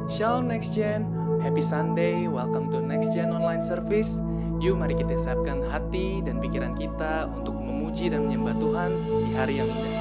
Shalom Next Gen, Happy Sunday, welcome to Next Gen Online Service. Yuk mari kita siapkan hati dan pikiran kita untuk memuji dan menyembah Tuhan di hari yang indah.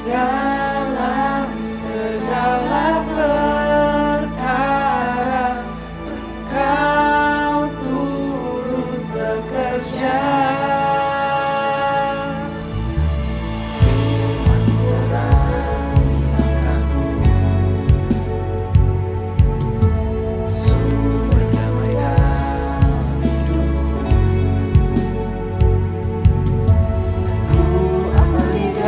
Dalam segala perkara Engkau turut bekerja. Firman terangi langkahku, sumber damai dalam hidupku. Aku aman di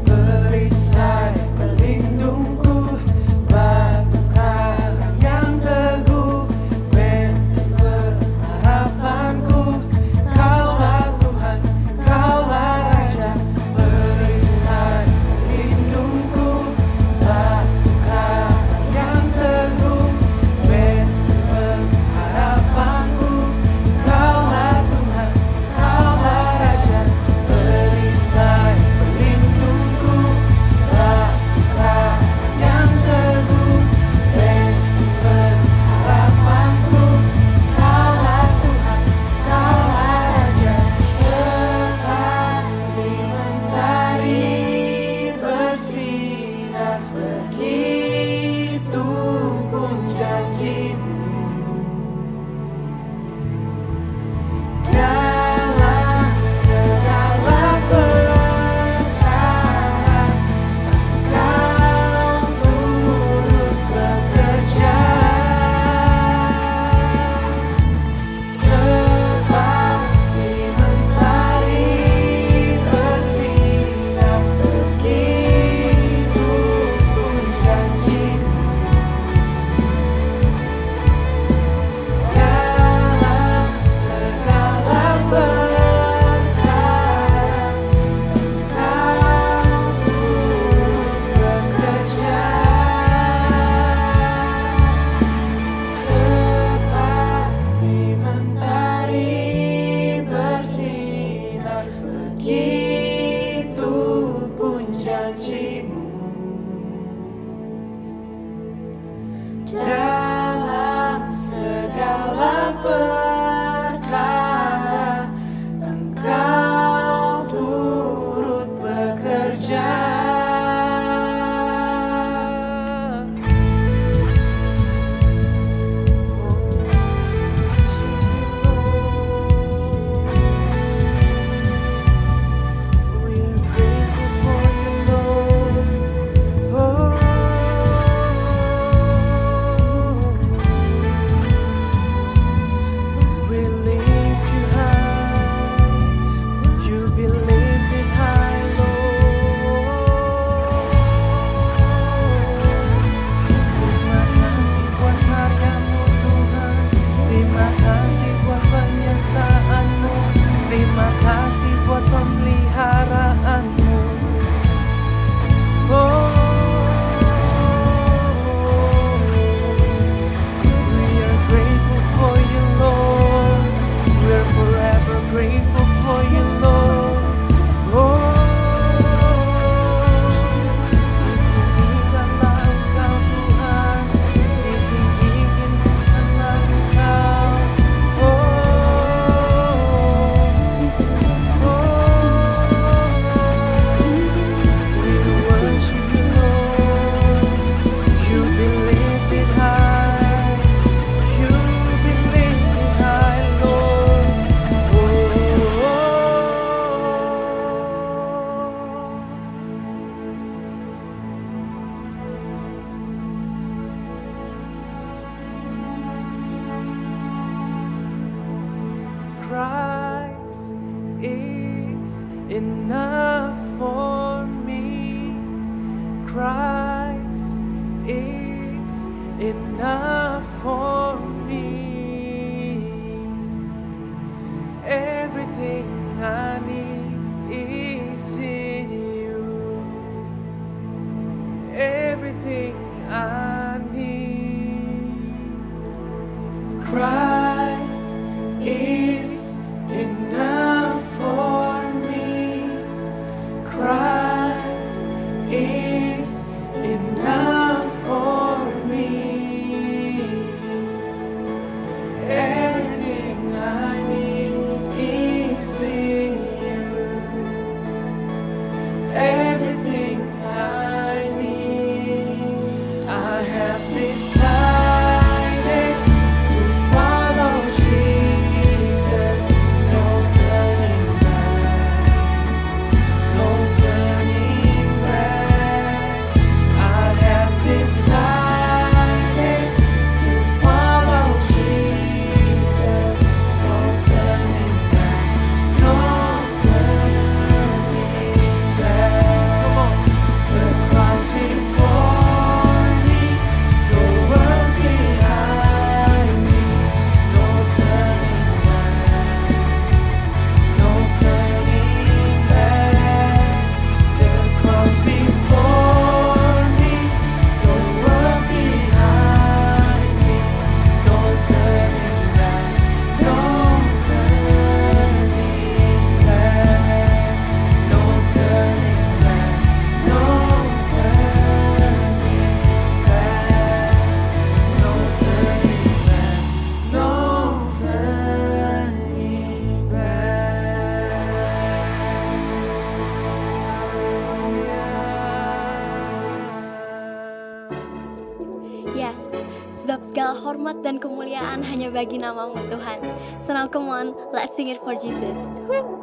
perisai pelindungku, batu karang yang teguh, benteng pengharapanku. Kaulah Tuhan, Kaulah Raja. Perisai pelindungku, batu karang yang teguh, benteng pengharapanku. Kaulah Tuhan, Kaulah Raja. Perisai pelindungku, enough for me. Christ is enough for me. Everything I need is in you. Everything I need. Christ is enough for me. Christ is enough for me. Everything I need is in you. Everything I need, I have decided to follow Jesus. No turning back, no turning back. I have decided to follow Jesus. No turning back, no turning back. Come on. The cross before me, the world behind me. No turning back, no turning back. The cross before me, the world behind me. No turning back, no turning back. No turning back, no turning back. No turning back, no turning back. Yes, sebab segala hormat dan kemuliaan hanya bagi nama-Mu Tuhan. So now come on, let's sing it for Jesus. Woo!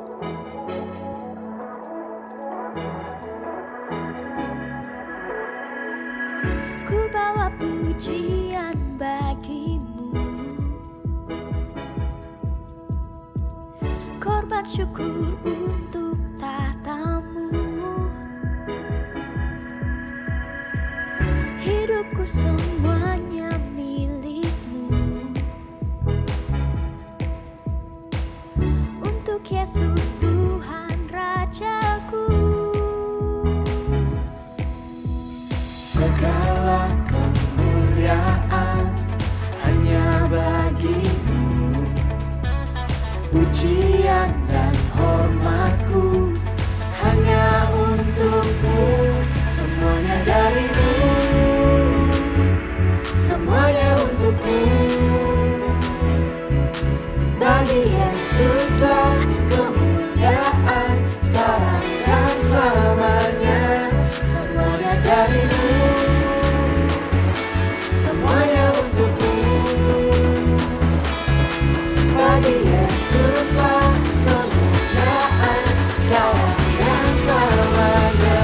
Ku bawa pujian bagi-Mu, korban syukur untuk tahta-Mu. Hidupku semuanya milik-Mu. Untuk Yesus Tuhan Rajaku. Segala kemuliaan hanya bagi-Mu. Pujian dan hormatku hanya untuk-Mu. Semuanya dari-Mu, semuanya untuk-Mu. Bagi Yesuslah kemuliaan sekarang dan selamanya. Semuanya dari-Mu, semuanya untuk-Mu. Bagi Yesuslah kemuliaan sekarang dan selamanya.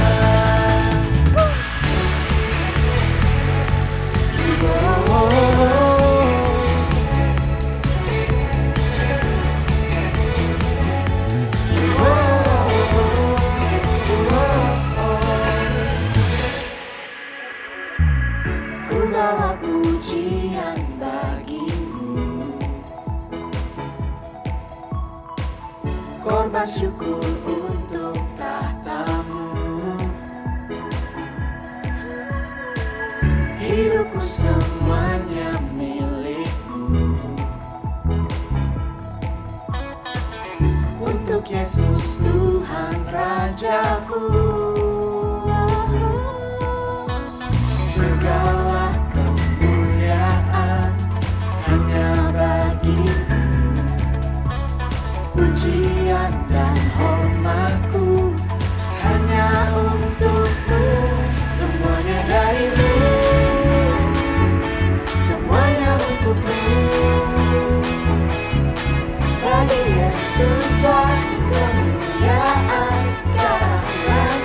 Ku bawa pujian bagi-Mu, korban syukur untuk tahta-Mu. Hidupku semuanya milik-Mu. Untuk Yesus Tuhan Rajaku. Segala kemuliaan hanya bagi-Mu. Pujian dan hormatku hanya untuk-Mu. Semuanya dari-Mu, semuanya untuk-Mu. Bagi Yesuslah kemuliaan sekarang dan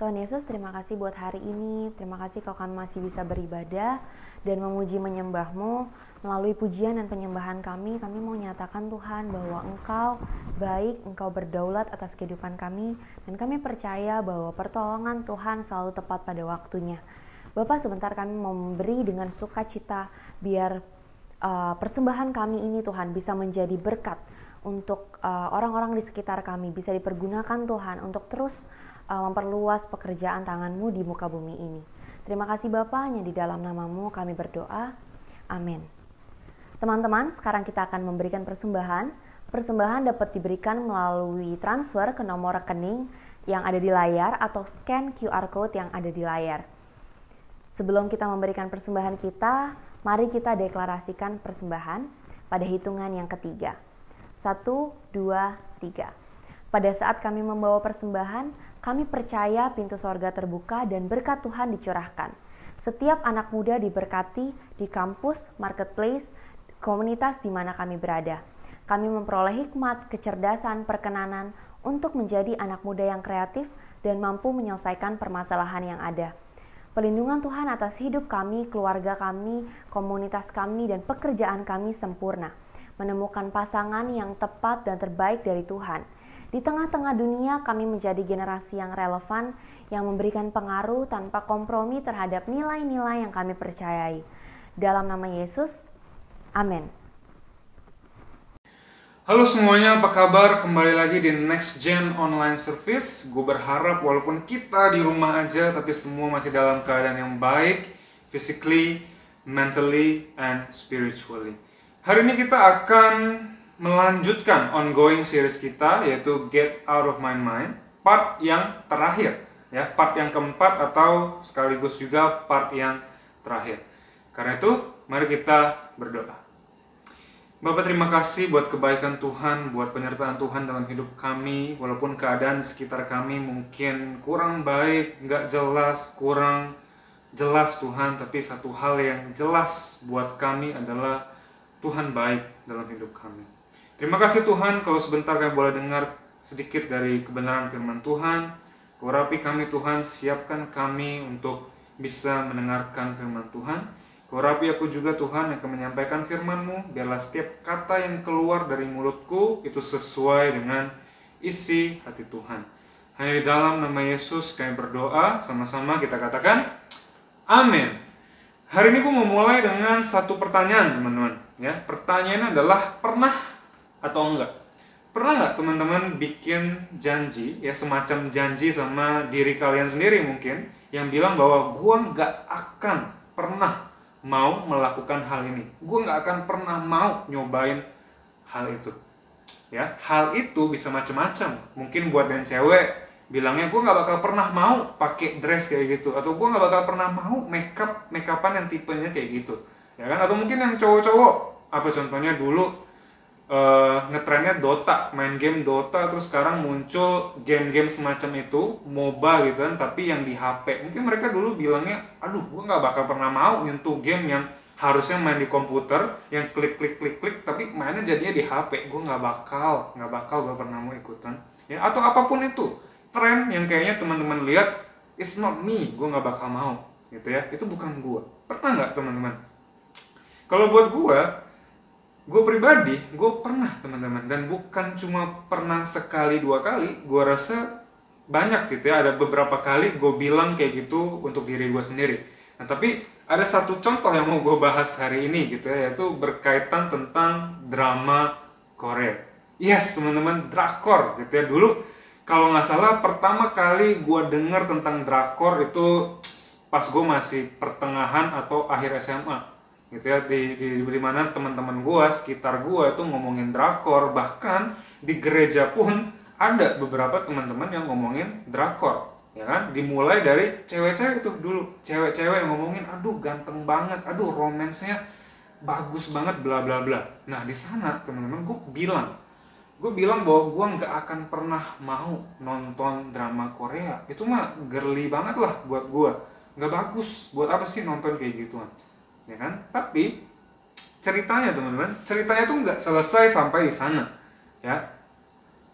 Tuhan Yesus, terima kasih buat hari ini. Terima kasih kalau kami masih bisa beribadah dan memuji menyembah-Mu. Melalui pujian dan penyembahan kami mau nyatakan Tuhan bahwa Engkau baik, Engkau berdaulat atas kehidupan kami, dan kami percaya bahwa pertolongan Tuhan selalu tepat pada waktunya. Bapak, sebentar kami mau memberi dengan sukacita biar persembahan kami ini Tuhan bisa menjadi berkat untuk orang-orang di sekitar kami, bisa dipergunakan Tuhan untuk terus memperluas pekerjaan tangan-Mu di muka bumi ini. Terima kasih Bapa, hanya di dalam nama-Mu kami berdoa. Amin. Teman-teman, sekarang kita akan memberikan persembahan. Persembahan dapat diberikan melalui transfer ke nomor rekening yang ada di layar atau scan QR code yang ada di layar. Sebelum kita memberikan persembahan kita, mari kita deklarasikan persembahan pada hitungan yang ketiga. 1, 2, 3. Pada saat kami membawa persembahan, kami percaya pintu sorga terbuka dan berkat Tuhan dicurahkan. Setiap anak muda diberkati di kampus, marketplace, komunitas di mana kami berada. Kami memperoleh hikmat, kecerdasan, perkenanan untuk menjadi anak muda yang kreatif dan mampu menyelesaikan permasalahan yang ada. Pelindungan Tuhan atas hidup kami, keluarga kami, komunitas kami, dan pekerjaan kami sempurna. Menemukan pasangan yang tepat dan terbaik dari Tuhan. Di tengah-tengah dunia kami menjadi generasi yang relevan, yang memberikan pengaruh tanpa kompromi terhadap nilai-nilai yang kami percayai. Dalam nama Yesus, amin. Halo semuanya, apa kabar? Kembali lagi di Next Gen Online Service. Gue berharap walaupun kita di rumah aja, tapi semua masih dalam keadaan yang baik, physically, mentally, and spiritually. Hari ini kita akan melanjutkan ongoing series kita, yaitu Get Out of My Mind, part yang terakhir, ya, part yang keempat atau sekaligus juga part yang terakhir. Karena itu, mari kita berdoa. Bapak, terima kasih buat kebaikan Tuhan, buat penyertaan Tuhan dalam hidup kami, walaupun keadaan di sekitar kami mungkin kurang baik, nggak jelas, kurang jelas Tuhan, tapi satu hal yang jelas buat kami adalah Tuhan baik dalam hidup kami. Terima kasih Tuhan kalau sebentar kami boleh dengar sedikit dari kebenaran firman Tuhan. Urapi kami Tuhan, siapkan kami untuk bisa mendengarkan firman Tuhan. Urapi aku juga Tuhan yang akan menyampaikan firman-Mu, biarlah setiap kata yang keluar dari mulutku itu sesuai dengan isi hati Tuhan. Hanya di dalam nama Yesus kami berdoa, sama-sama kita katakan amin. Hari ini gue mau mulai dengan satu pertanyaan teman-teman. Ya, pertanyaannya adalah pernah atau enggak? Pernah nggak teman-teman bikin janji, ya semacam janji sama diri kalian sendiri mungkin, yang bilang bahwa gue nggak akan pernah mau melakukan hal ini, gue nggak akan pernah mau nyobain hal itu. Ya, hal itu bisa macam-macam. Mungkin buat yang cewek bilangnya gue nggak bakal pernah mau pakai dress kayak gitu, atau gue nggak bakal pernah mau makeupan yang tipenya kayak gitu, ya kan? Atau mungkin yang cowok-cowok, apa contohnya dulu ngetrennya Dota, main game Dota, terus sekarang muncul game-game semacam itu, MOBA gitu kan, tapi yang di HP. Mungkin mereka dulu bilangnya, aduh gue nggak bakal pernah mau nyentuh game yang harusnya main di komputer, yang klik, tapi mainnya jadinya di HP. Gue nggak bakal gue pernah mau ikutan. Ya, atau apapun itu, tren yang kayaknya teman-teman lihat, it's not me, gue nggak bakal mau, gitu ya. Itu bukan gue. Pernah nggak teman-teman? Kalau buat gue pribadi, gue pernah teman-teman, dan bukan cuma pernah sekali dua kali, gue rasa banyak gitu ya, ada beberapa kali gue bilang kayak gitu untuk diri gue sendiri. Nah tapi ada satu contoh yang mau gue bahas hari ini gitu ya, yaitu berkaitan tentang drama Korea. Yes teman-teman, drakor gitu ya. Dulu kalau nggak salah pertama kali gue dengar tentang drakor itu pas gue masih pertengahan atau akhir SMA. Gitu ya, di mana teman-teman gue sekitar gue itu ngomongin drakor, bahkan di gereja pun ada beberapa teman-teman yang ngomongin drakor, ya kan? Dimulai dari cewek-cewek itu dulu, cewek-cewek yang ngomongin, aduh ganteng banget, aduh romansnya bagus banget, bla bla bla. Nah di sana teman-teman gue bilang bahwa gue nggak akan pernah mau nonton drama Korea, itu mah girly banget lah buat gue, nggak bagus, buat apa sih nonton kayak gituan? Ya kan? Tapi ceritanya teman-teman, ceritanya tuh nggak selesai sampai di sana, ya.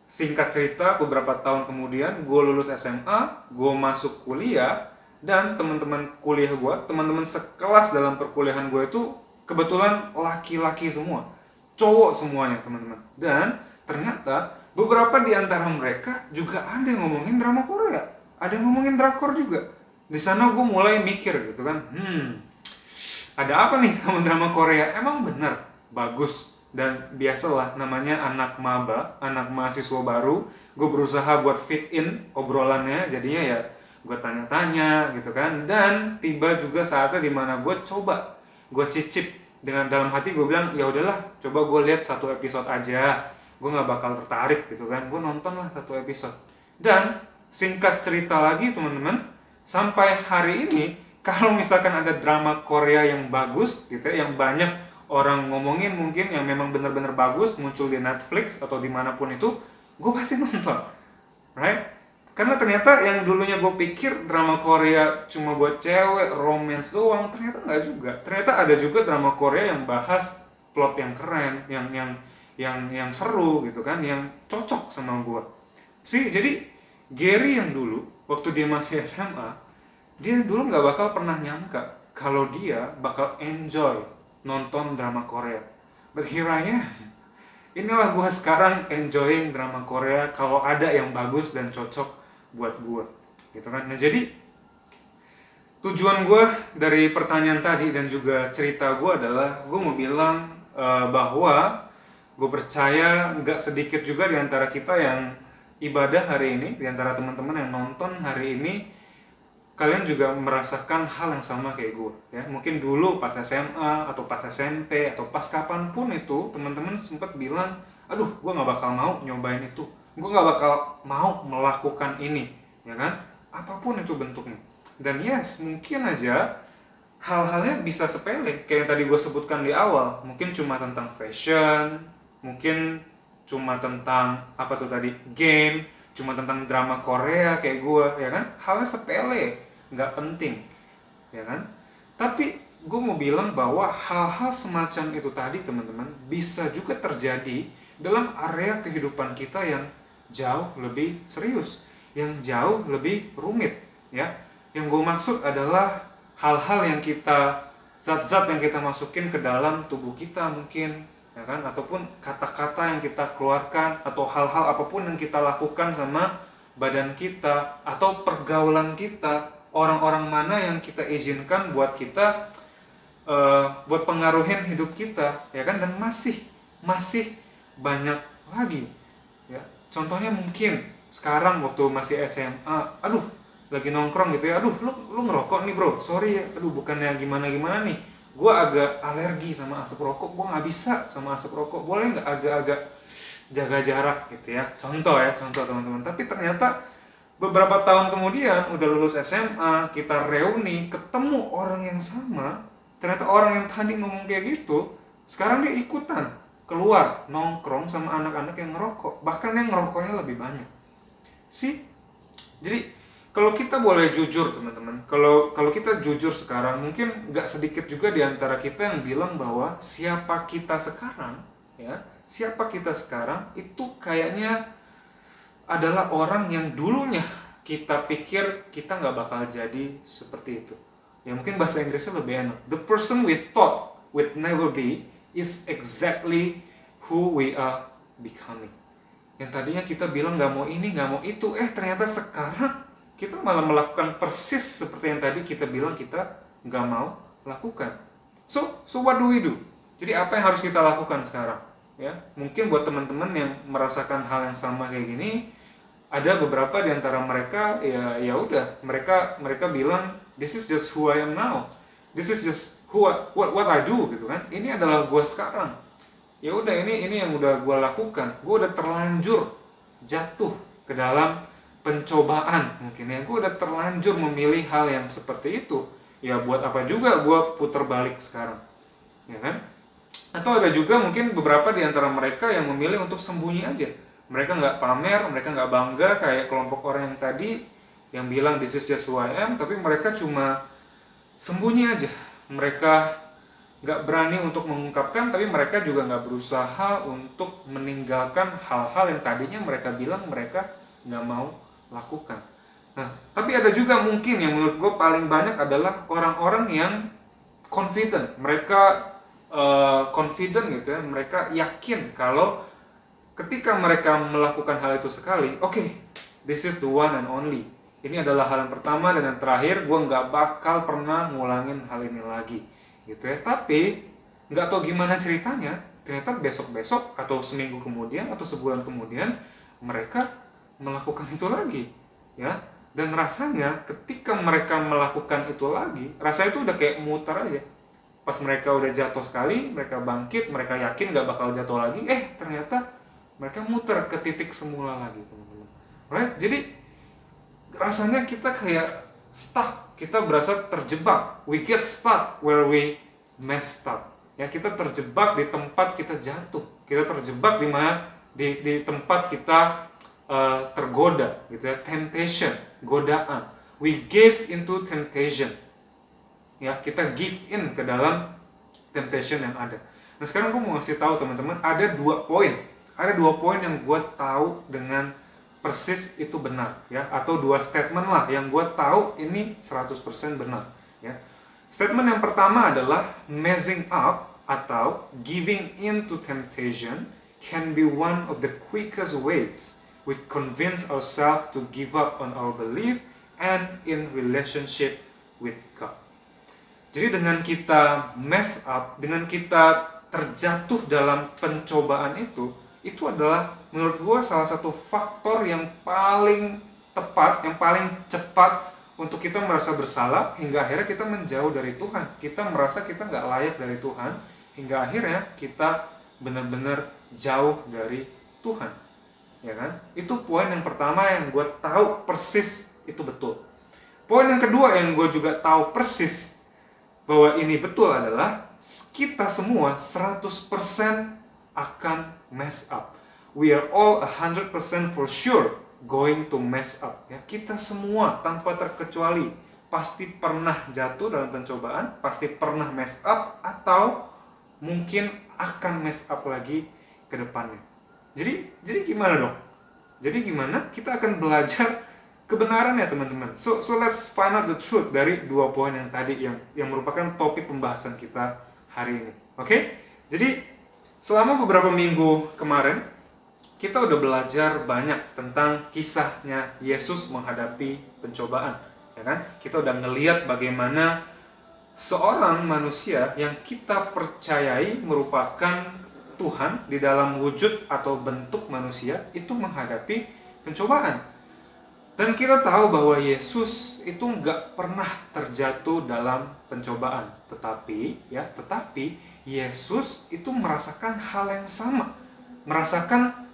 singkat cerita, beberapa tahun kemudian gue lulus SMA, gue masuk kuliah, dan teman-teman kuliah gue, teman-teman sekelas dalam perkuliahan gue itu kebetulan laki-laki semua, cowok semuanya teman-teman. Dan ternyata beberapa di antara mereka juga ada yang ngomongin drama Korea, ada yang ngomongin drakor juga. Di sana gue mulai mikir gitu kan, ada apa nih sama drama Korea? Emang bener bagus? Dan biasalah namanya anak maba, anak mahasiswa baru, gue berusaha buat fit in obrolannya, jadinya ya gue tanya-tanya gitu kan. Dan tiba juga saatnya dimana gue coba, gue cicip, dengan dalam hati gue bilang ya udahlah, coba gue lihat 1 episode aja, gue nggak bakal tertarik gitu kan. Gue nonton lah 1 episode. Dan singkat cerita lagi teman-teman, sampai hari ini kalau misalkan ada drama Korea yang bagus gitu ya, yang banyak orang ngomongin, mungkin yang memang benar-benar bagus, muncul di Netflix atau dimanapun itu, gue pasti nonton, right? Karena ternyata yang dulunya gue pikir drama Korea cuma buat cewek, romance doang, ternyata nggak juga. Ternyata ada juga drama Korea yang bahas plot yang keren, yang seru gitu kan, yang cocok sama gue. Jadi Gary yang dulu waktu dia masih SMA, dia dulu nggak bakal pernah nyangka kalau dia bakal enjoy nonton drama Korea. But here I am. Inilah gue sekarang enjoying drama Korea kalau ada yang bagus dan cocok buat gue, gitu kan. Nah jadi tujuan gue dari pertanyaan tadi dan juga cerita gue adalah gue mau bilang bahwa gue percaya nggak sedikit juga di antara kita yang ibadah hari ini, di antara teman-teman yang nonton hari ini, kalian juga merasakan hal yang sama kayak gue ya. Mungkin dulu pas SMA atau pas SMP atau pas kapanpun itu teman-teman sempat bilang, aduh gue nggak bakal mau nyobain itu, gue nggak bakal mau melakukan ini, ya kan, apapun itu bentuknya. Dan yes, mungkin aja hal-halnya bisa sepele kayak yang tadi gue sebutkan di awal, mungkin cuma tentang fashion, mungkin cuma tentang apa tuh tadi, game, cuma tentang drama Korea kayak gue, ya kan, halnya sepele, nggak penting, ya kan. Tapi gue mau bilang bahwa hal-hal semacam itu tadi teman-teman bisa juga terjadi dalam area kehidupan kita yang jauh lebih serius, yang jauh lebih rumit ya. Yang gue maksud adalah hal-hal yang kita, zat-zat yang kita masukin ke dalam tubuh kita mungkin, ya kan, ataupun kata-kata yang kita keluarkan, atau hal-hal apapun yang kita lakukan sama badan kita, atau pergaulan kita, orang-orang mana yang kita izinkan buat kita buat pengaruhin hidup kita, ya kan. Dan masih banyak lagi ya. Contohnya mungkin sekarang waktu masih SMA, aduh lagi nongkrong gitu ya, aduh lu ngerokok nih bro, sorry ya, aduh bukannya gimana nih, gue agak alergi sama asap rokok, gue nggak bisa sama asap rokok, boleh nggak agak-agak jaga jarak gitu ya. Contoh teman-teman. Tapi ternyata beberapa tahun kemudian udah lulus SMA, kita reuni, ketemu orang yang sama, ternyata orang yang tadi ngomong kayak gitu, sekarang dia ikutan keluar nongkrong sama anak-anak yang ngerokok, bahkan yang ngerokoknya lebih banyak. Jadi kalau kita boleh jujur teman-teman, kalau kita jujur sekarang, mungkin nggak sedikit juga di antara kita yang bilang bahwa siapa kita sekarang itu kayaknya adalah orang yang dulunya kita pikir kita nggak bakal jadi seperti itu. Ya mungkin bahasa Inggrisnya lebih enak. The person we thought would never be is exactly who we are becoming. Yang tadinya kita bilang nggak mau ini, nggak mau itu, ternyata sekarang kita malah melakukan persis seperti yang tadi kita bilang kita nggak mau lakukan. So what do we do? Jadi apa yang harus kita lakukan sekarang? Ya, mungkin buat teman-teman yang merasakan hal yang sama kayak gini, ada beberapa di antara mereka ya udah, mereka bilang this is just who I am now, this is just what I do gitu kan. Ini adalah gue sekarang. Ya udah, ini yang udah gue lakukan. Gue udah terlanjur jatuh ke dalam pencobaan mungkin ya. Gue udah terlanjur memilih hal yang seperti itu. Ya buat apa juga gue puter balik sekarang, ya kan? Atau ada juga mungkin beberapa di antara mereka yang memilih untuk sembunyi aja. Mereka nggak pamer, mereka nggak bangga kayak kelompok orang yang tadi yang bilang this is just who I am, tapi mereka cuma sembunyi aja. Mereka nggak berani untuk mengungkapkan, tapi mereka juga nggak berusaha untuk meninggalkan hal-hal yang tadinya mereka bilang mereka nggak mau lakukan. Nah, tapi ada juga mungkin yang menurut gue paling banyak adalah orang-orang yang confident. Mereka confident gitu ya, mereka yakin kalau ketika mereka melakukan hal itu sekali, oke, this is the one and only. Ini adalah hal yang pertama dan yang terakhir, gue nggak bakal pernah ngulangin hal ini lagi. Gitu ya. Tapi nggak tahu gimana ceritanya, ternyata besok-besok atau seminggu kemudian atau sebulan kemudian mereka melakukan itu lagi, ya. Dan rasanya ketika mereka melakukan itu lagi, rasanya itu udah kayak muter aja. Pas mereka udah jatuh sekali, mereka bangkit, mereka yakin nggak bakal jatuh lagi, ternyata mereka muter ke titik semula lagi, teman-teman. Right? Jadi rasanya kita kayak stuck, kita berasa terjebak. We get stuck where we messed up. Ya, kita terjebak di tempat kita jatuh. Kita terjebak di mana di tempat kita tergoda, gitu ya. Temptation, godaan. We give into temptation. Ya, kita give in ke dalam temptation yang ada. Nah, sekarang gue mau ngasih tahu teman-teman, ada 2 poin. Ada 2 poin yang gue tahu dengan persis itu benar, ya, atau 2 statement lah yang gue tahu ini 100% benar, ya. Statement yang pertama adalah messing up atau giving in to temptation can be one of the quickest ways we convince ourselves to give up on our belief and in relationship with God. Jadi dengan kita mess up, dengan kita terjatuh dalam pencobaan itu adalah menurut gue salah satu faktor yang paling tepat, yang paling cepat untuk kita merasa bersalah hingga akhirnya kita menjauh dari Tuhan. Kita merasa kita nggak layak dari Tuhan hingga akhirnya kita benar-benar jauh dari Tuhan, ya kan? Itu poin yang pertama yang gue tahu persis itu betul. Poin yang kedua yang gue juga tahu persis bahwa ini betul adalah kita semua 100% akan mess up. We are all 100% for sure going to mess up. Ya, kita semua tanpa terkecuali pasti pernah jatuh dalam pencobaan, pasti pernah mess up atau mungkin akan mess up lagi ke depannya. Jadi gimana dong? Jadi gimana? Kita akan belajar kebenaran ya teman-teman. So let's find out the truth dari 2 poin yang tadi yang merupakan topik pembahasan kita hari ini. Oke? Jadi selama beberapa minggu kemarin, kita udah belajar banyak tentang kisahnya Yesus menghadapi pencobaan, ya kan? Kita udah ngelihat bagaimana seorang manusia yang kita percayai merupakan Tuhan di dalam wujud atau bentuk manusia itu menghadapi pencobaan. Dan kita tahu bahwa Yesus itu nggak pernah terjatuh dalam pencobaan, tetapi Yesus itu merasakan hal yang sama, merasakan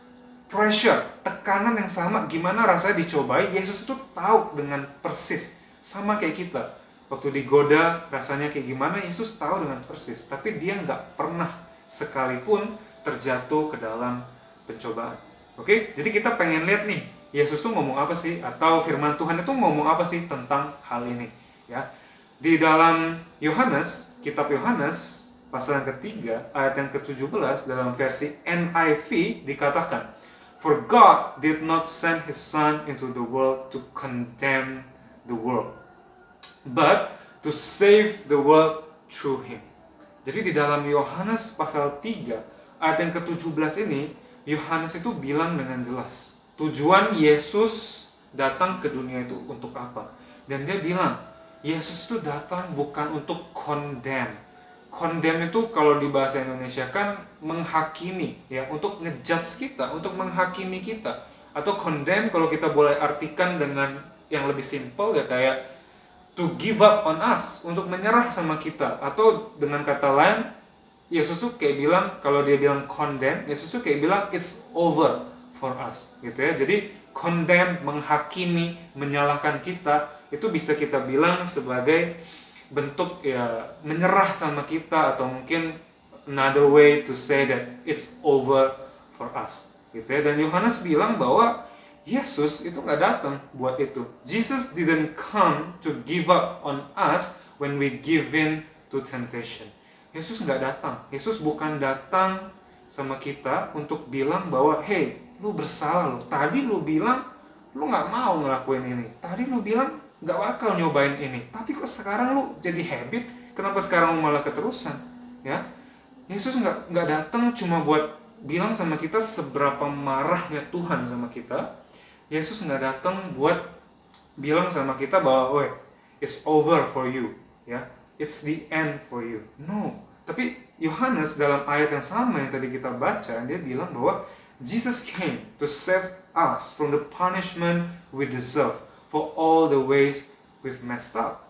pressure, tekanan yang sama. Gimana rasanya dicobai? Yesus itu tahu dengan persis, sama kayak kita. Waktu digoda rasanya kayak gimana, Yesus tahu dengan persis. Tapi dia nggak pernah sekalipun terjatuh ke dalam pencobaan. Oke, jadi kita pengen lihat nih, Yesus tuh ngomong apa sih? Atau firman Tuhan itu ngomong apa sih tentang hal ini? Ya, di dalam Yohanes, kitab Yohanes, pasal yang ketiga, ayat yang ke-17 dalam versi NIV dikatakan, "For God did not send His Son into the world to condemn the world, but to save the world through Him." Jadi di dalam Yohanes pasal 3, ayat yang ke-17 ini, Yohanes itu bilang dengan jelas, tujuan Yesus datang ke dunia itu untuk apa? Dan dia bilang, Yesus itu datang bukan untuk condemn. Condemn itu kalau di bahasa Indonesia kan menghakimi, ya, untuk ngejudge kita, untuk menghakimi kita. Atau condemn kalau kita boleh artikan dengan yang lebih simple ya kayak to give up on us, untuk menyerah sama kita. Atau dengan kata lain, Yesus tuh kayak bilang, kalau dia bilang condemn, Yesus tuh kayak bilang it's over for us, gitu ya. Jadi condemn, menghakimi, menyalahkan kita, itu bisa kita bilang sebagai bentuk ya menyerah sama kita, atau mungkin another way to say that it's over for us, gitu ya. Dan Yohanes bilang bahwa Yesus itu nggak datang buat itu. Jesus didn't come to give up on us when we give in to temptation. Yesus nggak datang. Yesus bukan datang sama kita untuk bilang bahwa, hey, lu bersalah lo. Tadi lu bilang lu nggak mau ngelakuin ini. Tadi lu bilang nggak bakal nyobain ini. Tapi kok sekarang lu jadi habit? Kenapa sekarang lu malah keterusan? Ya, Yesus nggak datang cuma buat bilang sama kita seberapa marahnya Tuhan sama kita. Yesus nggak datang buat bilang sama kita bahwa, weh, it's over for you. Ya, it's the end for you. No. Tapi Yohanes dalam ayat yang sama yang tadi kita baca, dia bilang bahwa Jesus came to save us from the punishment we deserve for all the ways we've messed up.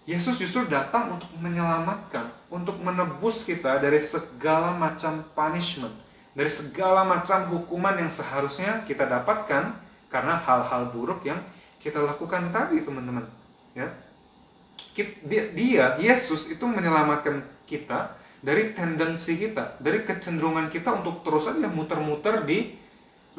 Yesus justru datang untuk menyelamatkan, untuk menebus kita dari segala macam punishment, dari segala macam hukuman yang seharusnya kita dapatkan karena hal-hal buruk yang kita lakukan tadi, teman-teman. Ya. Yesus itu menyelamatkan kita dari tendensi kita, dari kecenderungan kita untuk terus aja muter-muter di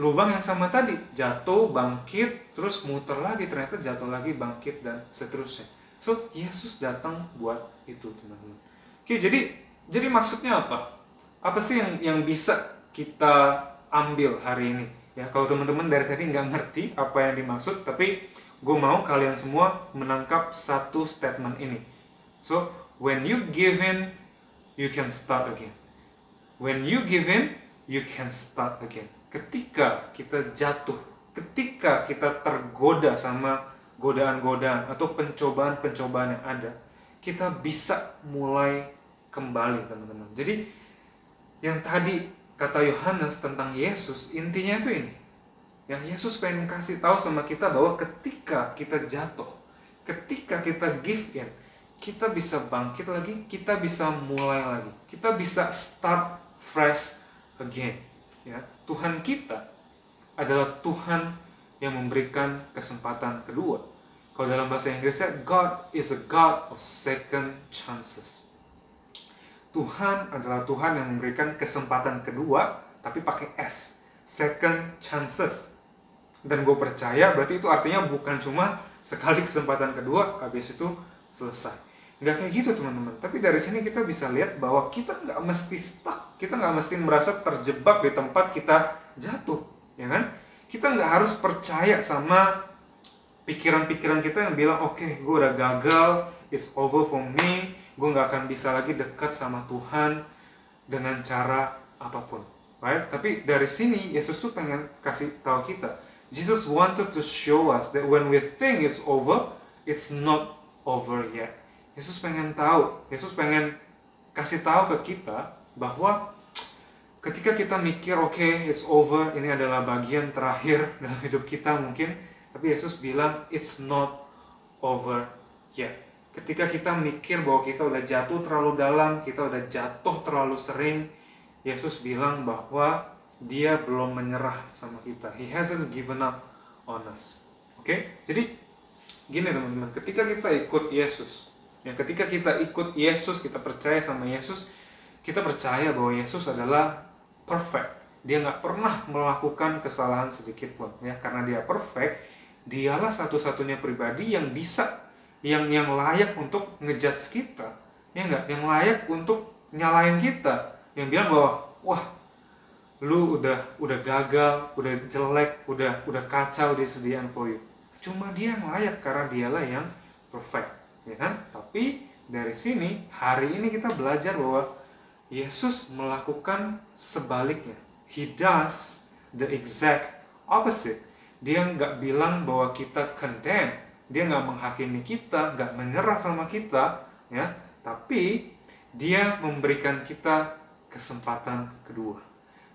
lubang yang sama tadi, jatuh, bangkit, terus muter lagi, ternyata jatuh lagi, bangkit, dan seterusnya. So, Yesus datang buat itu, teman-teman. Oke, jadi maksudnya apa? Apa sih yang bisa kita ambil hari ini? Ya, kalau teman-teman dari tadi nggak ngerti apa yang dimaksud, tapi gue mau kalian semua menangkap satu statement ini. So, when you give in, you can start again. When you give in, you can start again. Ketika kita jatuh, ketika kita tergoda sama godaan-godaan atau pencobaan-pencobaan yang ada, kita bisa mulai kembali, teman-teman. Jadi, yang tadi kata Yohanes tentang Yesus, intinya itu ini. Ya, Yesus pengen kasih tahu sama kita bahwa ketika kita jatuh, ketika kita give in, kita bisa bangkit lagi, kita bisa mulai lagi, kita bisa start fresh again. Ya, Tuhan kita adalah Tuhan yang memberikan kesempatan kedua. Kalau dalam bahasa Inggrisnya, God is a God of second chances. Tuhan adalah Tuhan yang memberikan kesempatan kedua, tapi pakai S, second chances. Dan gue percaya berarti itu artinya bukan cuma sekali kesempatan kedua, habis itu selesai. Nggak kayak gitu, teman-teman. Tapi dari sini kita bisa lihat bahwa kita nggak mesti stuck, kita nggak mesti merasa terjebak di tempat kita jatuh, ya kan? Kita nggak harus percaya sama pikiran-pikiran kita yang bilang, oke, gue udah gagal, it's over for me, gue nggak akan bisa lagi dekat sama Tuhan dengan cara apapun, right? Tapi dari sini Yesus tuh pengen kasih tahu kita, Jesus wanted to show us that when we think it's over, it's not over yet. Yesus pengen tahu, Yesus pengen kasih tahu ke kita bahwa ketika kita mikir, oke, it's over, ini adalah bagian terakhir dalam hidup kita mungkin, tapi Yesus bilang, it's not over yet. Ketika kita mikir bahwa kita udah jatuh terlalu dalam, kita udah jatuh terlalu sering, Yesus bilang bahwa Dia belum menyerah sama kita. He hasn't given up on us. Oke? Jadi, gini teman-teman, ketika kita ikut Yesus, ya, ketika kita ikut Yesus, kita percaya sama Yesus, kita percaya bahwa Yesus adalah perfect. Dia nggak pernah melakukan kesalahan sedikit pun, ya, karena Dia perfect. Dialah satu-satunya pribadi yang bisa, yang layak untuk ngejudge kita, ya nggak, yang layak untuk nyalain kita, yang bilang bahwa, wah, lu udah gagal, udah jelek, udah kacau disediaan for you. Cuma Dia yang layak karena Dialah yang perfect, ya kan? Tapi dari sini hari ini kita belajar bahwa Yesus melakukan sebaliknya. He does the exact opposite. Dia nggak bilang bahwa kita condemn, Dia nggak menghakimi kita, nggak menyerah sama kita, ya. Tapi Dia memberikan kita kesempatan kedua.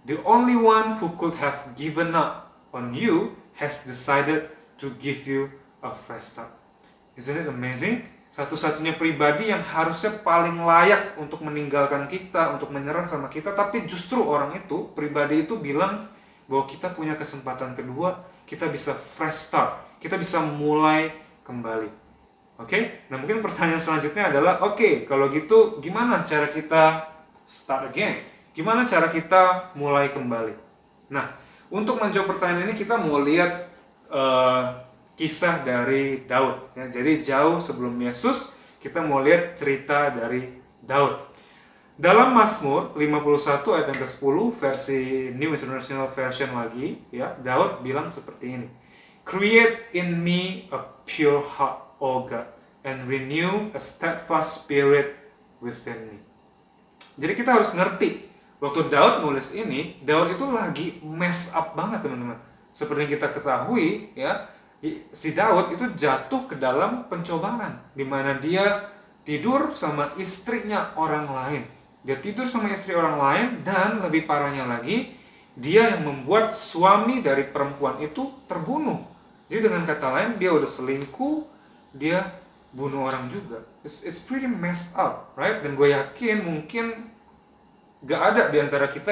The only one who could have given up on you has decided to give you a fresh start. Isn't it amazing? Satu-satunya pribadi yang harusnya paling layak untuk meninggalkan kita, untuk menyerah sama kita, tapi justru orang itu, pribadi itu bilang bahwa kita punya kesempatan kedua, kita bisa fresh start, kita bisa mulai kembali. Oke? Nah, mungkin pertanyaan selanjutnya adalah, oke, kalau gitu gimana cara kita start again? Gimana cara kita mulai kembali? Nah, untuk menjawab pertanyaan ini kita mau lihat kisah dari Daud. Ya, jadi jauh sebelum Yesus, kita mau lihat cerita dari Daud. Dalam Mazmur 51 ayat yang ke-10 versi New International Version lagi, ya, Daud bilang seperti ini. Create in me a pure heart, O God, and renew a steadfast spirit within me. Jadi kita harus ngerti, waktu Daud nulis ini, Daud itu lagi mess up banget teman-teman. Seperti yang kita ketahui, ya, si Daud itu jatuh ke dalam pencobaan, di mana dia tidur sama istrinya orang lain. Dia tidur sama istri orang lain, dan lebih parahnya lagi, dia yang membuat suami dari perempuan itu terbunuh. Jadi dengan kata lain, dia udah selingkuh, dia bunuh orang juga. It's pretty messed up, right? Dan gue yakin mungkin gak ada di antara kita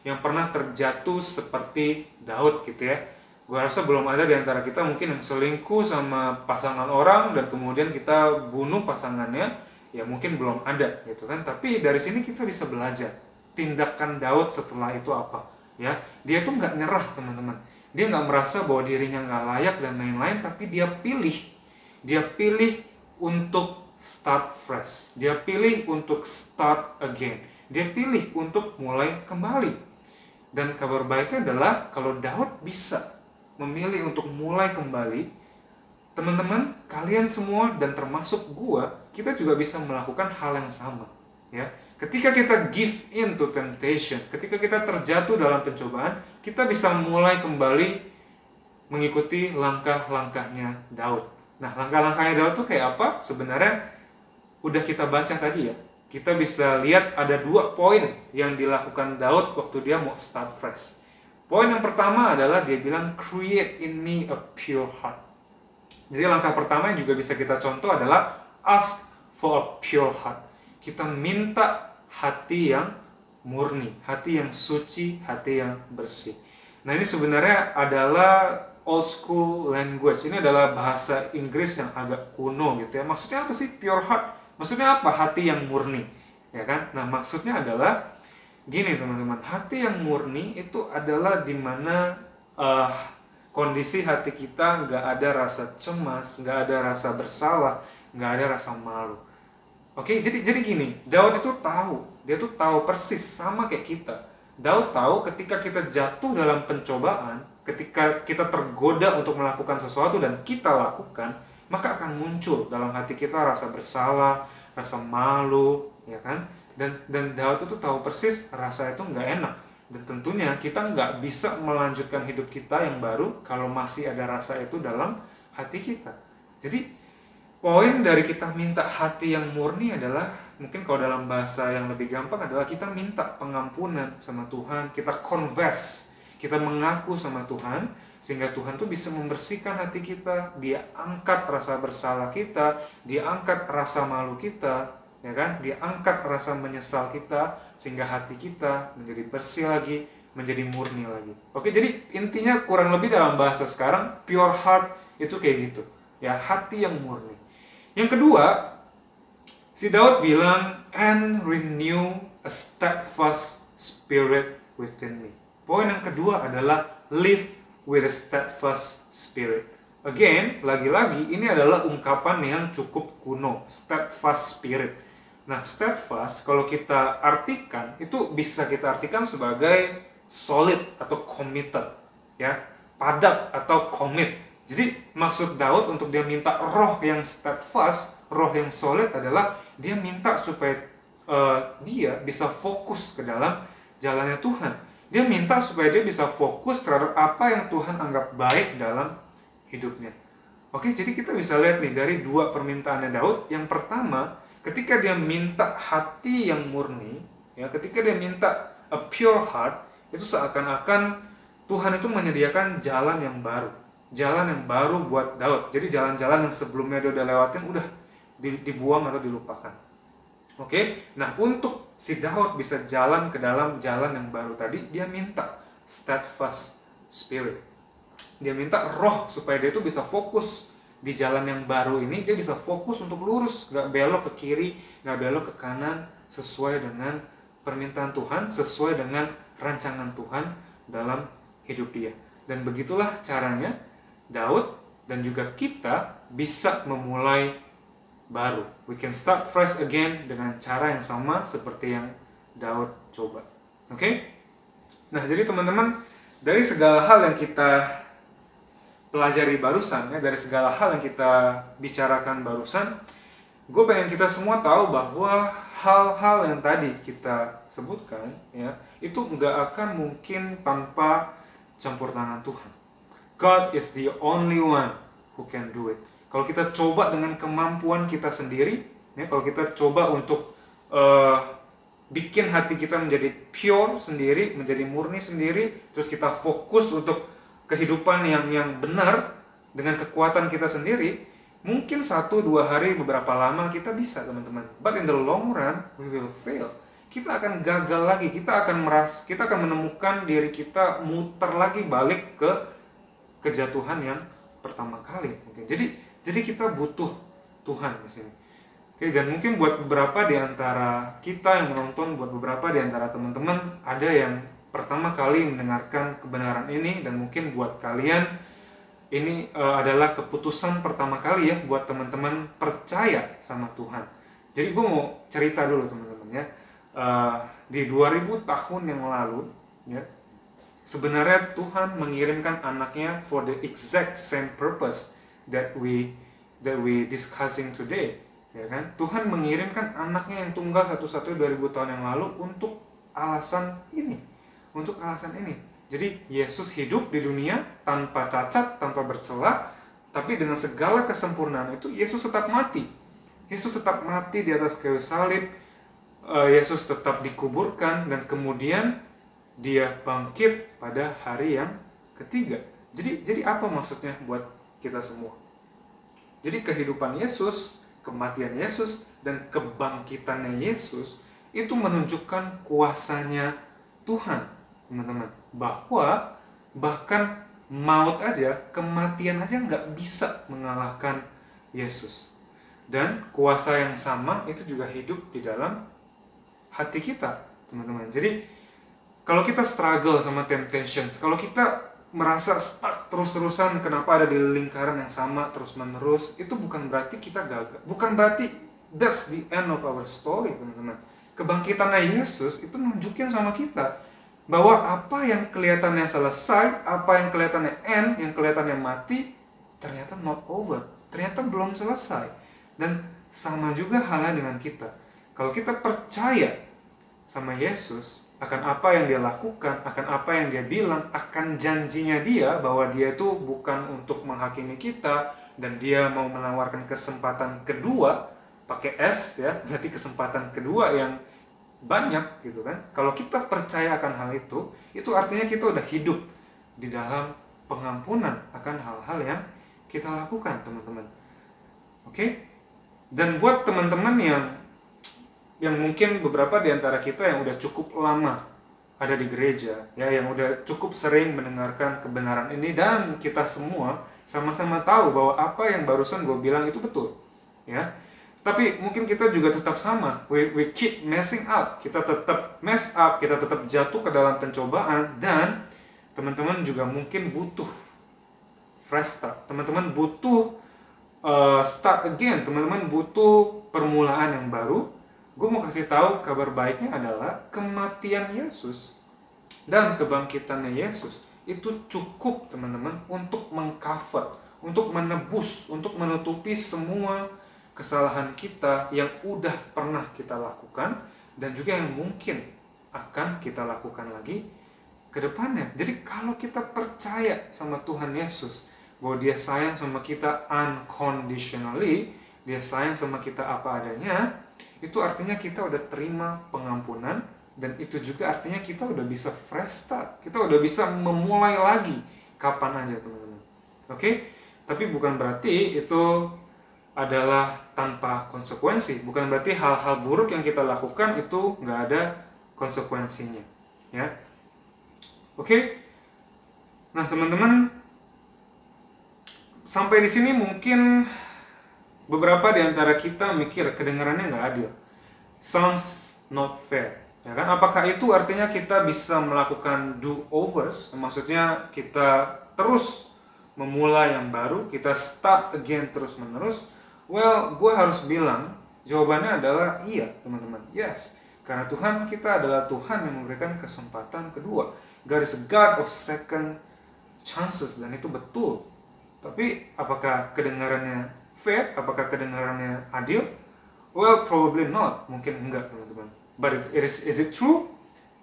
yang pernah terjatuh seperti Daud gitu ya. Gue rasa belum ada di antara kita mungkin yang selingkuh sama pasangan orang dan kemudian kita bunuh pasangannya. Ya mungkin belum ada gitu kan. Tapi dari sini kita bisa belajar tindakan Daud setelah itu apa. Ya, dia tuh nggak nyerah teman-teman. Dia nggak merasa bahwa dirinya nggak layak dan lain-lain, tapi dia pilih untuk start fresh. Dia pilih untuk start again. Dia pilih untuk mulai kembali. Dan kabar baiknya adalah kalau Daud bisa memilih untuk mulai kembali, teman-teman, kalian semua dan termasuk gua, kita juga bisa melakukan hal yang sama, ya. Ketika kita give in to temptation, ketika kita terjatuh dalam pencobaan, kita bisa mulai kembali mengikuti langkah-langkahnya Daud. Nah, langkah-langkahnya Daud tuh kayak apa? Sebenarnya udah kita baca tadi ya. Kita bisa lihat ada 2 poin yang dilakukan Daud waktu dia mau start fresh. Poin yang pertama adalah dia bilang, create in me a pure heart. Jadi langkah pertama yang juga bisa kita contoh adalah ask for a pure heart. Kita minta hati yang murni, hati yang suci, hati yang bersih. Nah, ini sebenarnya adalah old school language. Ini adalah bahasa Inggris yang agak kuno gitu ya. Maksudnya apa sih pure heart? Maksudnya apa hati yang murni? Ya kan? Nah, maksudnya adalah gini teman-teman, hati yang murni itu adalah dimana kondisi hati kita nggak ada rasa cemas, nggak ada rasa bersalah, nggak ada rasa malu. Oke, jadi gini, Daud itu tahu, dia tuh tahu persis sama kayak kita. Daud tahu ketika kita jatuh dalam pencobaan, ketika kita tergoda untuk melakukan sesuatu dan kita lakukan, maka akan muncul dalam hati kita rasa bersalah, rasa malu, ya kan? Dan Daud itu tahu persis rasa itu nggak enak. Dan tentunya kita nggak bisa melanjutkan hidup kita yang baru kalau masih ada rasa itu dalam hati kita. Jadi poin dari kita minta hati yang murni adalah, mungkin kalau dalam bahasa yang lebih gampang adalah kita minta pengampunan sama Tuhan, kita confess, kita mengaku sama Tuhan, sehingga Tuhan tuh bisa membersihkan hati kita, dia angkat rasa bersalah kita, dia angkat rasa malu kita, ya kan? Dia angkat rasa menyesal kita sehingga hati kita menjadi bersih lagi, menjadi murni lagi. Oke, jadi intinya kurang lebih dalam bahasa sekarang pure heart itu kayak gitu. Ya, hati yang murni. Yang kedua, si Daud bilang and renew a steadfast spirit within me. Poin yang kedua adalah live with a steadfast spirit. Again, lagi-lagi ini adalah ungkapan yang cukup kuno, steadfast spirit. Nah, steadfast kalau kita artikan itu bisa kita artikan sebagai solid atau committed, ya, padat atau commit. Jadi maksud Daud untuk dia minta roh yang steadfast, roh yang solid adalah dia minta supaya dia bisa fokus ke dalam jalannya Tuhan. Dia minta supaya dia bisa fokus terhadap apa yang Tuhan anggap baik dalam hidupnya. Oke, jadi kita bisa lihat nih dari 2 permintaannya Daud. Yang pertama, ketika dia minta hati yang murni, ya, ketika dia minta a pure heart, itu seakan-akan Tuhan itu menyediakan jalan yang baru buat Daud. Jadi jalan-jalan yang sebelumnya dia udah lewatin udah dibuang atau dilupakan. Oke, nah untuk si Daud bisa jalan ke dalam jalan yang baru tadi, dia minta steadfast spirit. Dia minta roh supaya dia itu bisa fokus di jalan yang baru ini, dia bisa fokus untuk lurus, gak belok ke kiri, gak belok ke kanan, sesuai dengan permintaan Tuhan, sesuai dengan rancangan Tuhan dalam hidup dia. Dan begitulah caranya Daud dan juga kita bisa memulai baru. We can start fresh again dengan cara yang sama seperti yang Daud coba. Oke? Nah, jadi teman-teman, dari segala hal yang kita pelajari barusan, ya, dari segala hal yang kita bicarakan barusan, gue pengen kita semua tahu bahwa hal-hal yang tadi kita sebutkan, ya, itu nggak akan mungkin tanpa campur tangan Tuhan. God is the only one who can do it. Kalau kita coba dengan kemampuan kita sendiri, ya, kalau kita coba untuk bikin hati kita menjadi pure sendiri, menjadi murni sendiri, terus kita fokus untuk kehidupan yang benar dengan kekuatan kita sendiri, mungkin 1-2 hari, beberapa lama kita bisa, teman-teman. But in the long run, we will fail. Kita akan gagal lagi, kita akan menemukan diri kita muter lagi balik ke kejatuhan yang pertama kali. Oke, jadi kita butuh Tuhan di sini. Oke, dan mungkin buat beberapa di antara kita yang menonton, buat beberapa di antara teman-teman, ada yang pertama kali mendengarkan kebenaran ini, dan mungkin buat kalian ini adalah keputusan pertama kali ya buat teman-teman percaya sama Tuhan. Jadi gue mau cerita dulu teman-teman ya. Di 2000 tahun yang lalu ya, sebenarnya Tuhan mengirimkan anaknya for the exact same purpose that we discussing today, ya kan? Tuhan mengirimkan anaknya yang tunggal satu-satunya 2000 tahun yang lalu untuk alasan ini. Jadi Yesus hidup di dunia tanpa cacat, tanpa bercela, tapi dengan segala kesempurnaan itu Yesus tetap mati. Yesus tetap mati di atas kayu salib. Yesus tetap dikuburkan, dan kemudian dia bangkit pada hari yang ketiga. Jadi apa maksudnya buat kita semua? Jadi kehidupan Yesus, kematian Yesus, dan kebangkitannya Yesus itu menunjukkan kuasanya Tuhan, teman-teman. Bahwa bahkan maut aja, kematian aja nggak bisa mengalahkan Yesus. Dan kuasa yang sama itu juga hidup di dalam hati kita, teman-teman. Jadi kalau kita struggle sama temptations, kalau kita merasa stuck terus-terusan, kenapa ada di lingkaran yang sama terus-menerus, itu bukan berarti kita gagal. Bukan berarti that's the end of our story, teman-teman. Kebangkitannya Yesus itu nunjukin sama kita bahwa apa yang kelihatannya selesai, apa yang kelihatannya end, yang kelihatannya mati, ternyata not over, ternyata belum selesai. Dan sama juga halnya dengan kita. Kalau kita percaya sama Yesus, akan apa yang dia lakukan, akan apa yang dia bilang, akan janjinya dia bahwa dia itu bukan untuk menghakimi kita, dan dia mau menawarkan kesempatan kedua, pakai S ya, berarti kesempatan kedua yang banyak gitu kan. Kalau kita percaya akan hal itu artinya kita udah hidup di dalam pengampunan akan hal-hal yang kita lakukan, teman-teman. Oke? Dan buat teman-teman yang mungkin beberapa di antara kita yang udah cukup lama ada di gereja, ya, yang udah cukup sering mendengarkan kebenaran ini, dan kita semua sama-sama tahu bahwa apa yang barusan gue bilang itu betul, ya. Tapi mungkin kita juga tetap sama, we keep messing up, kita tetap mess up, kita tetap jatuh ke dalam pencobaan, dan teman-teman juga mungkin butuh fresh start, teman-teman butuh start again, teman-teman butuh permulaan yang baru. Gue mau kasih tahu kabar baiknya adalah kematian Yesus dan kebangkitannya Yesus itu cukup, teman-teman, untuk mengcover, untuk menebus, untuk menutupi semua kesalahan kita yang udah pernah kita lakukan dan juga yang mungkin akan kita lakukan lagi ke depannya. Jadi kalau kita percaya sama Tuhan Yesus bahwa dia sayang sama kita unconditionally, dia sayang sama kita apa adanya, itu artinya kita udah terima pengampunan, dan itu juga artinya kita udah bisa fresh start, kita udah bisa memulai lagi kapan aja, teman-teman. Oke? Tapi bukan berarti itu adalah tanpa konsekuensi, bukan berarti hal-hal buruk yang kita lakukan itu nggak ada konsekuensinya, ya. Oke? Nah, teman-teman, sampai di sini mungkin beberapa di antara kita mikir kedengarannya nggak adil, sounds not fair, ya kan? Apakah itu artinya kita bisa melakukan do-overs? Maksudnya kita terus memulai yang baru, kita start again terus-menerus, Well, gue harus bilang jawabannya adalah iya, teman-teman. Yes, karena Tuhan kita adalah Tuhan yang memberikan kesempatan kedua. God is a God of second chances, dan itu betul. Tapi apakah kedengarannya fair? Apakah kedengarannya adil? Well, probably not. Mungkin enggak, teman-teman. But is it true?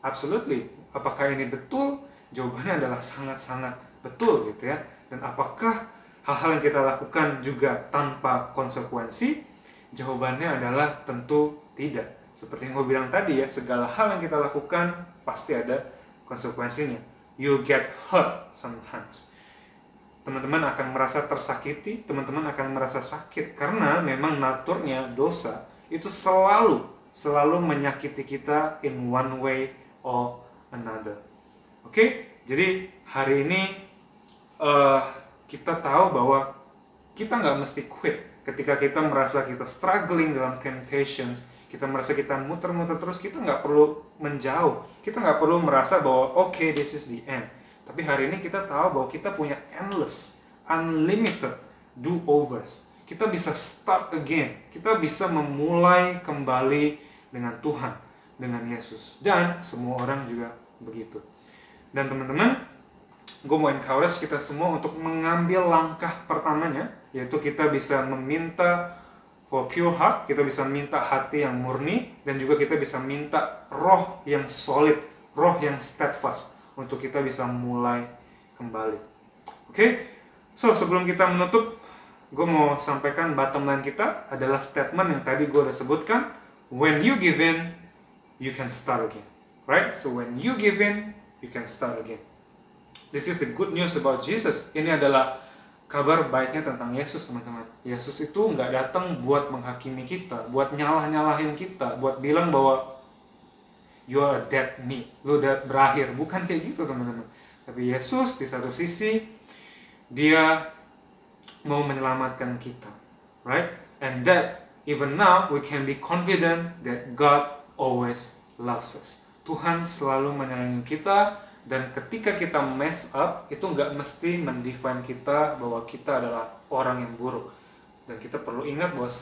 Absolutely. Apakah ini betul? Jawabannya adalah sangat-sangat betul gitu ya. Dan apakah hal-hal yang kita lakukan juga tanpa konsekuensi? Jawabannya adalah tentu tidak. Seperti yang gue bilang tadi ya, segala hal yang kita lakukan pasti ada konsekuensinya. You'll get hurt sometimes. Teman-teman akan merasa tersakiti, teman-teman akan merasa sakit. Karena memang naturnya dosa itu selalu menyakiti kita in one way or another. Oke? Jadi hari ini kita tahu bahwa kita nggak mesti quit ketika kita merasa kita struggling dalam temptations, kita merasa kita muter-muter terus, kita nggak perlu menjauh, kita nggak perlu merasa bahwa okay, this is the end. Tapi hari ini kita tahu bahwa kita punya endless, unlimited do-overs. Kita bisa start again, kita bisa memulai kembali dengan Tuhan, dengan Yesus, dan semua orang juga begitu. Dan teman-teman, gue mau encourage kita semua untuk mengambil langkah pertamanya, yaitu kita bisa meminta for pure heart, kita bisa minta hati yang murni, dan juga kita bisa minta roh yang solid, roh yang steadfast, untuk kita bisa mulai kembali. Oke? So, sebelum kita menutup, gue mau sampaikan bottom line kita adalah statement yang tadi gue udah sebutkan. When you give in, you can start again. Right? So, when you give in, you can start again. This is the good news about Jesus. Ini adalah kabar baiknya tentang Yesus, teman-teman. Yesus itu nggak datang buat menghakimi kita, buat nyalah-nyalahin kita, buat bilang bahwa you are a dead meat, lu udah berakhir. Bukan kayak gitu, teman-teman. Tapi Yesus di satu sisi, dia mau menyelamatkan kita. Right? And that even now we can be confident that God always loves us. Tuhan selalu menyayangi kita. Dan ketika kita mess up, itu nggak mesti mendefine kita bahwa kita adalah orang yang buruk. Dan kita perlu ingat bahwa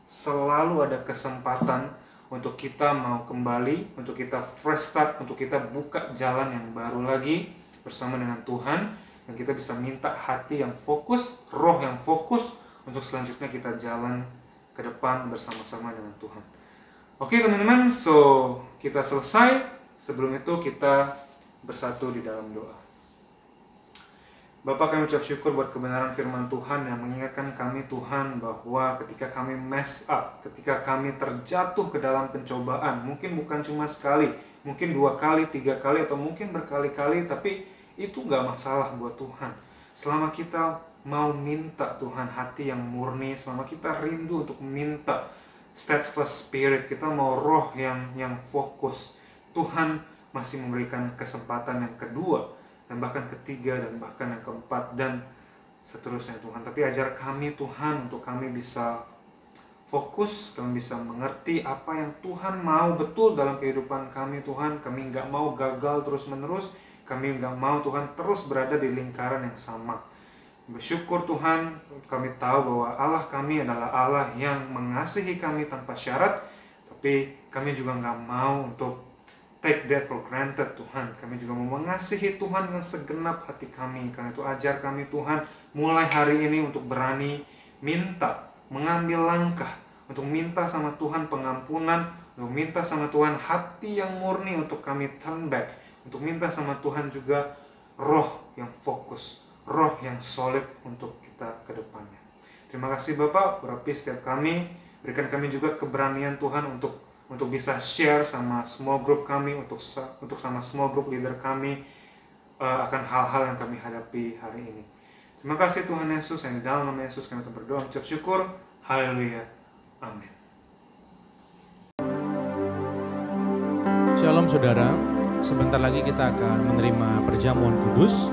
selalu ada kesempatan untuk kita mau kembali, untuk kita fresh start, untuk kita buka jalan yang baru lagi bersama dengan Tuhan. Dan kita bisa minta hati yang fokus, roh yang fokus, untuk selanjutnya kita jalan ke depan bersama-sama dengan Tuhan. Oke teman-teman, so kita selesai. Sebelum itu kita bersatu di dalam doa. Bapa, kami ucap syukur buat kebenaran firman Tuhan yang mengingatkan kami Tuhan bahwa ketika kami mess up, ketika kami terjatuh ke dalam pencobaan, mungkin bukan cuma sekali, mungkin 2 kali, 3 kali, atau mungkin berkali-kali, tapi itu gak masalah buat Tuhan. Selama kita mau minta Tuhan hati yang murni, selama kita rindu untuk minta steadfast spirit, kita mau roh yang fokus, Tuhan masih memberikan kesempatan yang kedua, dan bahkan ketiga, dan bahkan yang keempat, dan seterusnya Tuhan. Tapi ajar kami Tuhan untuk kami bisa fokus, kami bisa mengerti apa yang Tuhan mau betul dalam kehidupan kami Tuhan. Kami nggak mau gagal terus menerus, kami nggak mau Tuhan terus berada di lingkaran yang sama. Bersyukur Tuhan, kami tahu bahwa Allah kami adalah Allah yang mengasihi kami tanpa syarat, tapi kami juga nggak mau untuk take that for granted Tuhan. Kami juga mau mengasihi Tuhan dengan segenap hati kami. Karena itu ajar kami Tuhan mulai hari ini untuk berani minta, mengambil langkah, untuk minta sama Tuhan pengampunan, untuk minta sama Tuhan hati yang murni untuk kami turn back, untuk minta sama Tuhan juga roh yang fokus, roh yang solid untuk kita ke depannya. Terima kasih Bapak, berapi setiap kami, berikan kami juga keberanian Tuhan untuk bisa share sama small group kami, untuk sama small group leader kami akan hal-hal yang kami hadapi hari ini. Terima kasih Tuhan Yesus, yang di dalam nama Yesus kami berdoa, ucap syukur, haleluya, amin. Shalom saudara, sebentar lagi kita akan menerima perjamuan kudus.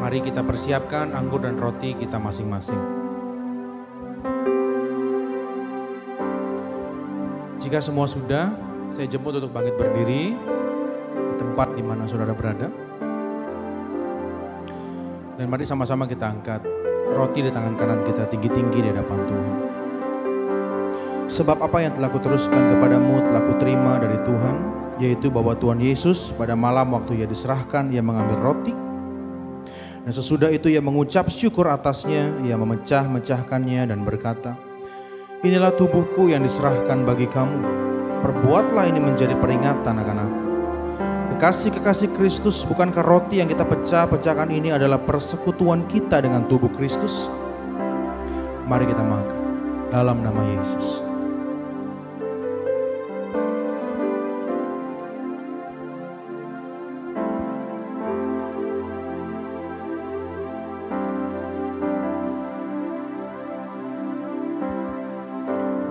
Mari kita persiapkan anggur dan roti kita masing-masing. Jika semua sudah, saya jemput untuk bangkit berdiri di tempat di mana saudara berada. Dan mari sama-sama kita angkat roti di tangan kanan kita tinggi-tinggi di hadapan Tuhan. Sebab apa yang telah kuteruskan kepadamu telah kuterima dari Tuhan, yaitu bahwa Tuhan Yesus pada malam waktu ia diserahkan, ia mengambil roti. Dan sesudah itu ia mengucap syukur atasnya, ia memecah-mecahkannya dan berkata, inilah tubuhku yang diserahkan bagi kamu. Perbuatlah ini menjadi peringatan akan aku. Kekasih-kekasih Kristus, bukankah roti yang kita pecah-pecahkan ini adalah persekutuan kita dengan tubuh Kristus? Mari kita makan dalam nama Yesus.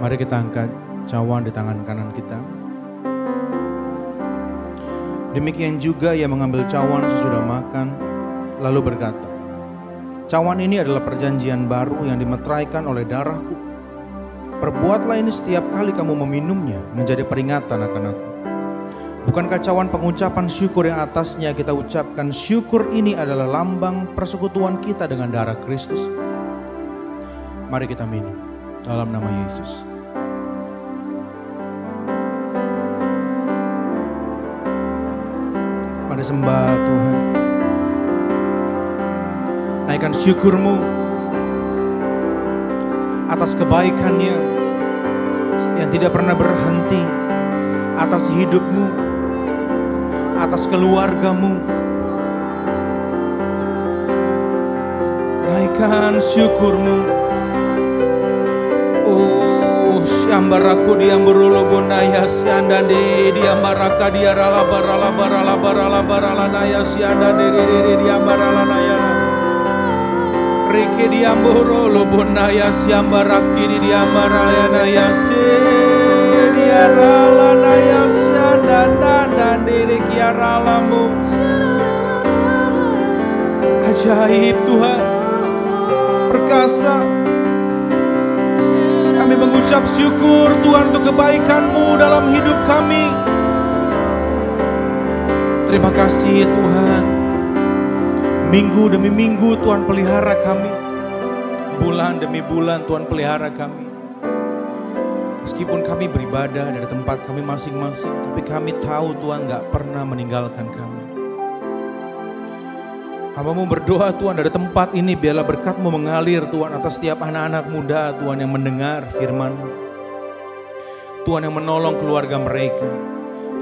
Mari kita angkat cawan di tangan kanan kita. Demikian juga ia mengambil cawan sesudah makan, lalu berkata, cawan ini adalah perjanjian baru yang dimeteraikan oleh darahku. Perbuatlah ini setiap kali kamu meminumnya menjadi peringatan akan aku. Bukankah cawan pengucapan syukur yang atasnya kita ucapkan syukur ini adalah lambang persekutuan kita dengan darah Kristus? Mari kita minum dalam nama Yesus. Mari sembah Tuhan. Naikkan syukurmu atas kebaikannya yang tidak pernah berhenti, atas hidupmu, atas keluargamu. Naikkan syukurmu. Ambaraku diamburulo bonaya sianda de diambaraka diarala barala barala barala barala naya sianda de diambarala naya reke diamburulo bonaya siambaraki di diambarala naya se diarala naya sianda dan de kiaralamu. Ajaib Tuhan, perkasa. Kami mengucap syukur Tuhan untuk kebaikan-Mu dalam hidup kami. Terima kasih Tuhan. Minggu demi minggu Tuhan pelihara kami. Bulan demi bulan Tuhan pelihara kami. Meskipun kami beribadah dari tempat kami masing-masing, tapi kami tahu Tuhan gak pernah meninggalkan kami. Hamba-Mu berdoa Tuhan dari tempat ini biarlah berkat-Mu mengalir Tuhan atas setiap anak-anak muda Tuhan yang mendengar firman-Mu. Tuhan yang menolong keluarga mereka.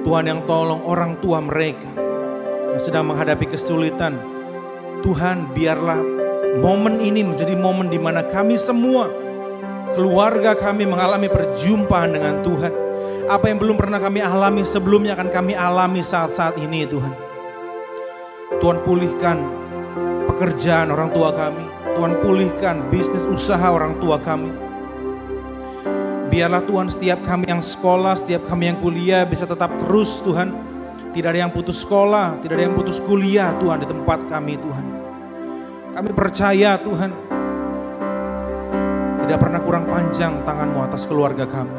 Tuhan yang tolong orang tua mereka yang sedang menghadapi kesulitan. Tuhan biarlah momen ini menjadi momen di mana kami semua, keluarga kami mengalami perjumpaan dengan Tuhan. Apa yang belum pernah kami alami sebelumnya akan kami alami saat-saat ini Tuhan. Tuhan pulihkan pekerjaan orang tua kami. Tuhan pulihkan bisnis usaha orang tua kami. Biarlah Tuhan setiap kami yang sekolah, setiap kami yang kuliah bisa tetap terus Tuhan. Tidak ada yang putus sekolah, tidak ada yang putus kuliah Tuhan di tempat kami Tuhan. Kami percaya Tuhan, tidak pernah kurang panjang tangan-Mu atas keluarga kami.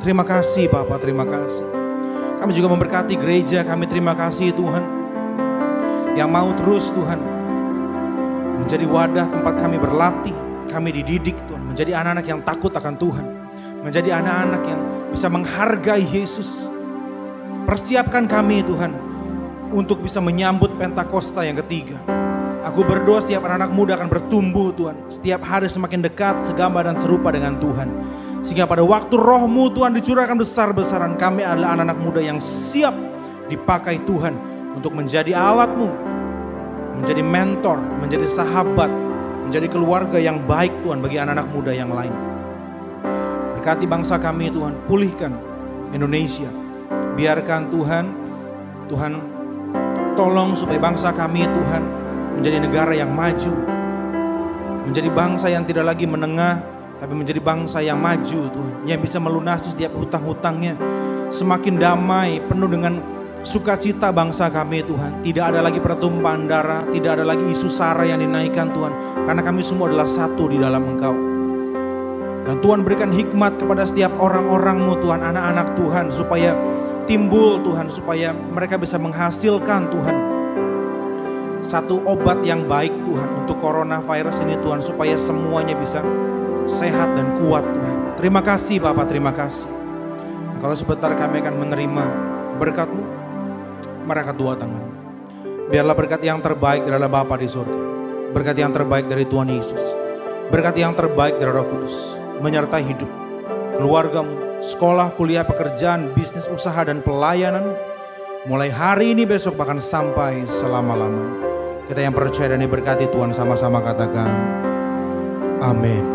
Terima kasih Bapa, terima kasih. Kami juga memberkati gereja kami, terima kasih Tuhan. Yang mau terus Tuhan menjadi wadah tempat kami berlatih, kami dididik Tuhan, menjadi anak-anak yang takut akan Tuhan, menjadi anak-anak yang bisa menghargai Yesus. Persiapkan kami Tuhan untuk bisa menyambut Pentakosta yang ketiga. Aku berdoa setiap anak-anak muda akan bertumbuh Tuhan, setiap hari semakin dekat, segambar dan serupa dengan Tuhan. Sehingga pada waktu Roh-Mu Tuhan dicurahkan besar-besaran, kami adalah anak-anak muda yang siap dipakai Tuhan untuk menjadi alat-Mu, menjadi mentor, menjadi sahabat, menjadi keluarga yang baik Tuhan bagi anak-anak muda yang lain. Berkati bangsa kami Tuhan, pulihkan Indonesia. Biarkan Tuhan tolong supaya bangsa kami Tuhan menjadi negara yang maju. Menjadi bangsa yang tidak lagi menengah, tapi menjadi bangsa yang maju Tuhan. Yang bisa melunasi setiap hutang-hutangnya. Semakin damai, penuh dengan sukacita bangsa kami Tuhan. Tidak ada lagi pertumpahan darah, tidak ada lagi isu sara yang dinaikkan Tuhan. Karena kami semua adalah satu di dalam Engkau. Dan Tuhan berikan hikmat kepada setiap orang-orang-Mu Tuhan, anak-anak Tuhan, supaya timbul Tuhan, supaya mereka bisa menghasilkan Tuhan satu obat yang baik Tuhan untuk coronavirus ini Tuhan, supaya semuanya bisa sehat dan kuat Tuhan. Terima kasih Bapa, terima kasih. Kalau sebentar kami akan menerima berkat-Mu, mari angkat dua tangan. Biarlah berkat yang terbaik adalah Bapa di surga, berkat yang terbaik dari Tuhan Yesus, berkat yang terbaik dari Roh Kudus menyertai hidup, keluargamu, sekolah, kuliah, pekerjaan, bisnis, usaha, dan pelayanan. Mulai hari ini, besok, bahkan sampai selama-lamanya. Kita yang percaya dan diberkati Tuhan sama-sama katakan amin.